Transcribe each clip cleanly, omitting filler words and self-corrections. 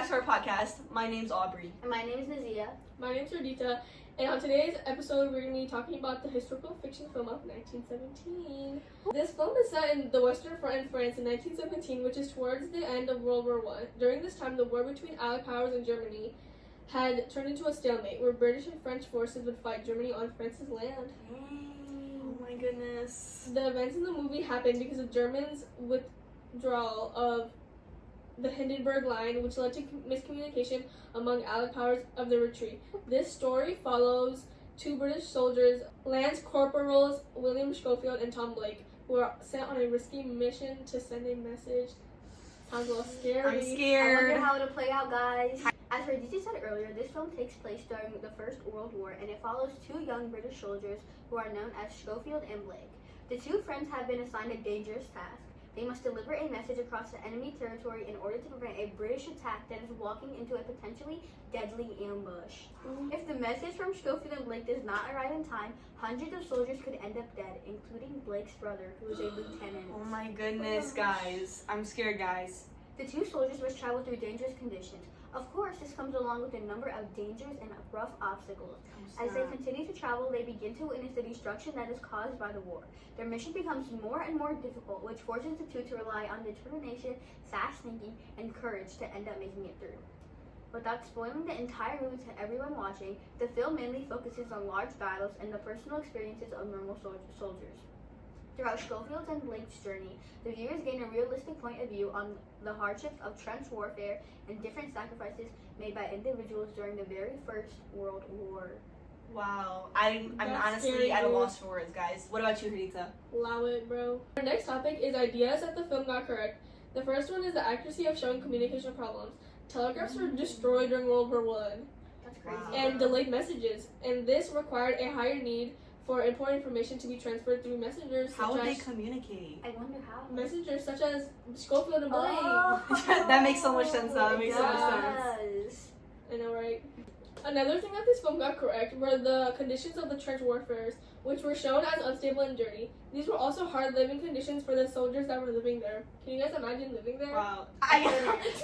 back to our podcast. My name's Aubrey. And my name is Nazia. My name's Ardita, and on today's episode, we're going to be talking about the historical fiction film of 1917. This film is set in the Western Front in France in 1917, which is towards the end of World War I. During this time, the war between Allied powers and Germany had turned into a stalemate, where British and French forces would fight Germany on France's land. Oh my goodness. The events in the movie happened because of Germans' withdrawal of the Hindenburg Line, which led to miscommunication among Allied powers of the retreat. This story follows two British soldiers, Lance Corporals William Schofield and Tom Blake, who are sent on a risky mission to send a message. Sounds a little scary. I'm scared. I wonder how it'll play out, guys. As Ardita said earlier, this film takes place during the First World War, and it follows two young British soldiers who are known as Schofield and Blake. The two friends have been assigned a dangerous task. They must deliver a message across the enemy territory in order to prevent a British attack that is walking into a potentially deadly ambush. If the message from Schofield and Blake does not arrive in time, hundreds of soldiers could end up dead, including Blake's brother, who is a lieutenant. Oh my goodness, guys. I'm scared, guys. The two soldiers must travel through dangerous conditions. Of course, this comes along with a number of dangers and rough obstacles. As they continue to travel, they begin to witness the destruction that is caused by the war. Their mission becomes more and more difficult, which forces the two to rely on determination, fast thinking, and courage to end up making it through. Without spoiling the entire movie to everyone watching, the film mainly focuses on large battles and the personal experiences of normal soldiers. Throughout Schofield's and Blake's journey, the viewers gain a realistic point of view on the hardships of trench warfare and different sacrifices made by individuals during the very First World War. Wow. I'm That's honestly scary, at a dude. loss for words, guys. What about you, Rita? Allow it, bro. Our next topic is ideas that the film got correct. The first one is the accuracy of showing communication problems. Telegraphs were destroyed during World War I That's crazy. Wow. and delayed messages, and this required a higher need for important information to be transferred through messengers. How such would they as communicate? I wonder how. messengers such as Schofield and Blake. That makes so much sense now. That makes so much sense. does. I know, right? Another thing that this film got correct were the conditions of the trench warfares, which were shown as unstable and dirty. These were also hard living conditions for the soldiers that were living there. Can you guys imagine living there? Wow. I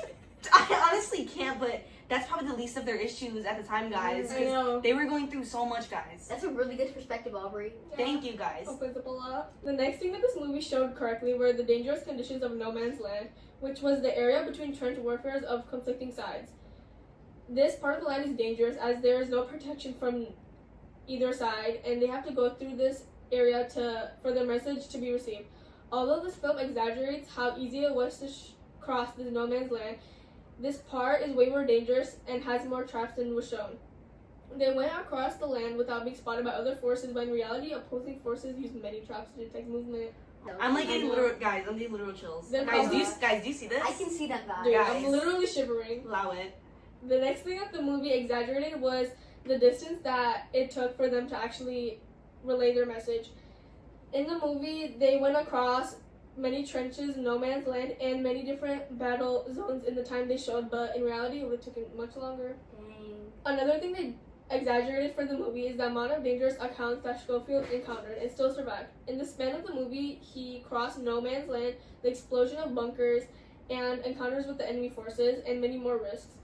honestly can't, but that's probably the least of their issues at the time, guys. I know. They were going through so much, guys. That's a really good perspective, Aubrey. Thank you, guys. Opens up a lot. The next thing that this movie showed correctly were the dangerous conditions of no man's land, which was the area between trench warfares of conflicting sides. This part of the land is dangerous as there is no protection from either side, and they have to go through this area for their message to be received. Although this film exaggerates how easy it was to cross this no man's land, this part is way more dangerous and has more traps than was shown. They went across the land without being spotted by other forces, but in reality, opposing forces used many traps to detect movement. I'm like getting literal, guys. I'm getting literal chills. Then Guys, do probably- you see this? I can see that vibe. Dude, Guys. I'm literally shivering. Allow it. The next thing that the movie exaggerated was the distance that it took for them to actually relay their message. In the movie, they went across many trenches, no man's land, and many different battle zones in the time they showed, but in reality, it would have taken much longer. Dang. Another thing they exaggerated for the movie is the amount of dangerous accounts that Schofield encountered and still survived. In the span of the movie, he crossed no man's land, the explosion of bunkers, and encounters with the enemy forces, and many more risks.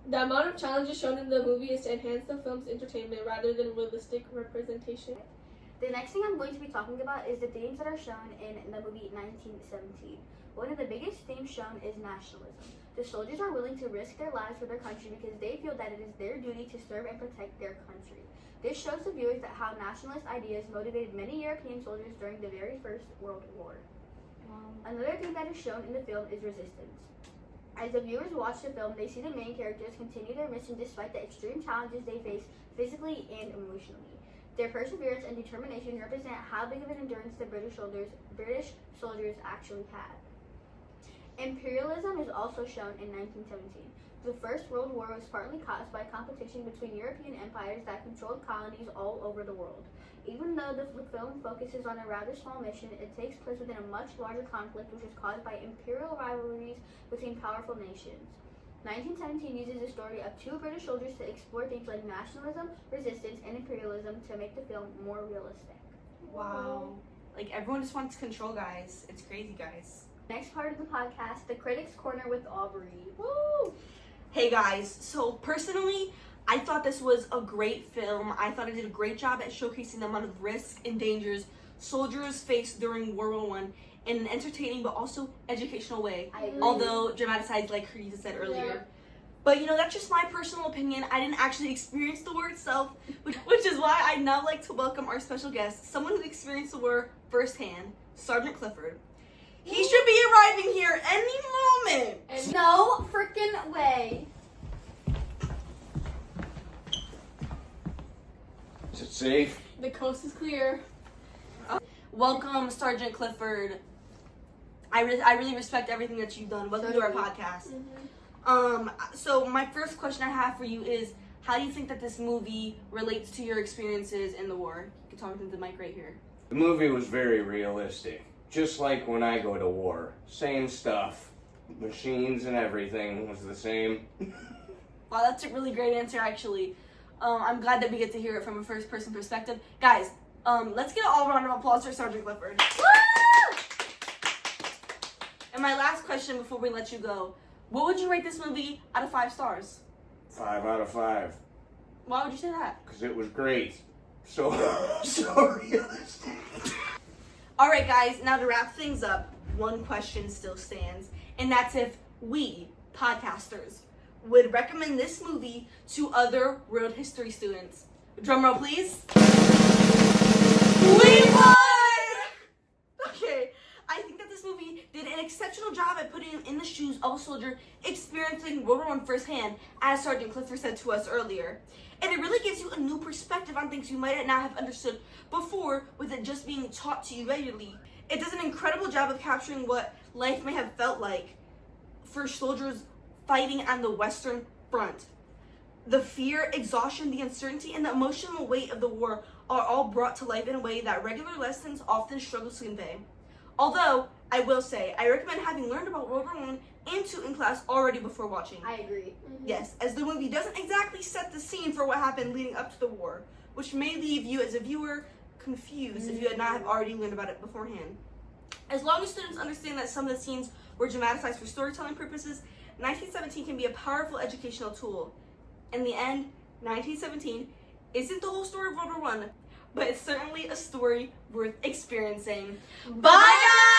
The amount of challenges shown in the movie is to enhance the film's entertainment rather than realistic representation. The next thing I'm going to be talking about is the themes that are shown in the movie 1917. One of the biggest themes shown is nationalism. The soldiers are willing to risk their lives for their country because they feel that it is their duty to serve and protect their country. This shows the viewers that how nationalist ideas motivated many European soldiers during the very First World War. Another thing that is shown in the film is resistance. As the viewers watch the film, they see the main characters continue their mission despite the extreme challenges they face physically and emotionally. Their perseverance and determination represent how big of an endurance the British soldiers actually had. Imperialism is also shown in 1917. The First World War was partly caused by competition between European empires that controlled colonies all over the world. Even though the film focuses on a rather small mission, it takes place within a much larger conflict which is caused by imperial rivalries between powerful nations. 1917 uses the story of two British soldiers to explore themes like nationalism, resistance, and imperialism to make the film more realistic. Wow. Like, everyone just wants control, guys. It's crazy, guys. Next part of the podcast, the Critics Corner with Aubrey. Woo! Hey guys, so personally, I thought this was a great film. I thought it did a great job at showcasing the amount of risks and dangers soldiers faced during World War I in an entertaining but also educational way. I agree. Although dramatized, like Karita said earlier. Yeah. But you know, that's just my personal opinion. I didn't actually experience the war itself, which is why I'd now like to welcome our special guest, someone who experienced the war firsthand, Sergeant Clifford. He should be arriving here any moment. And No freaking way. Is it safe? the coast is clear. Welcome, Sergeant Clifford. I really respect everything that you've done. Welcome to our podcast. So my first question I have for you is, how do you think that this movie relates to your experiences in the war? You can talk into the mic right here. The movie was very realistic. Just like when I go to war. Same stuff. Machines and everything was the same. Wow, that's a really great answer, actually. I'm glad that we get to hear it from a first-person perspective. Guys, let's get an all-round of applause for Sergeant Clifford. Woo! And my last question before we let you go, what would you rate this movie out of 5 stars? 5 out of 5. Why would you say that? Because it was great. So realistic. Alright guys, now to wrap things up, one question still stands, and that's if we, podcasters, would recommend this movie to other world history students. Drumroll please. We won! Okay, I think that this movie did an exceptional job at putting in the shoes of a soldier experiencing World War I firsthand, as Sergeant Clifford said to us earlier. And it really gives you a new perspective on things you might not have understood before, with it just being taught to you regularly. It does an incredible job of capturing what life may have felt like for soldiers fighting on the Western Front. The fear, exhaustion, the uncertainty, and the emotional weight of the war are all brought to life in a way that regular lessons often struggle to convey. Although, I will say, I recommend having learned about World War I and II in class already before watching. I agree. Yes, as the movie doesn't exactly set the scene for what happened leading up to the war, which may leave you as a viewer confused if you had not have already learned about it beforehand. As long as students understand that some of the scenes were dramatized for storytelling purposes, 1917 can be a powerful educational tool. In the end, 1917 isn't the whole story of World War I, but it's certainly a story worth experiencing. Bye guys!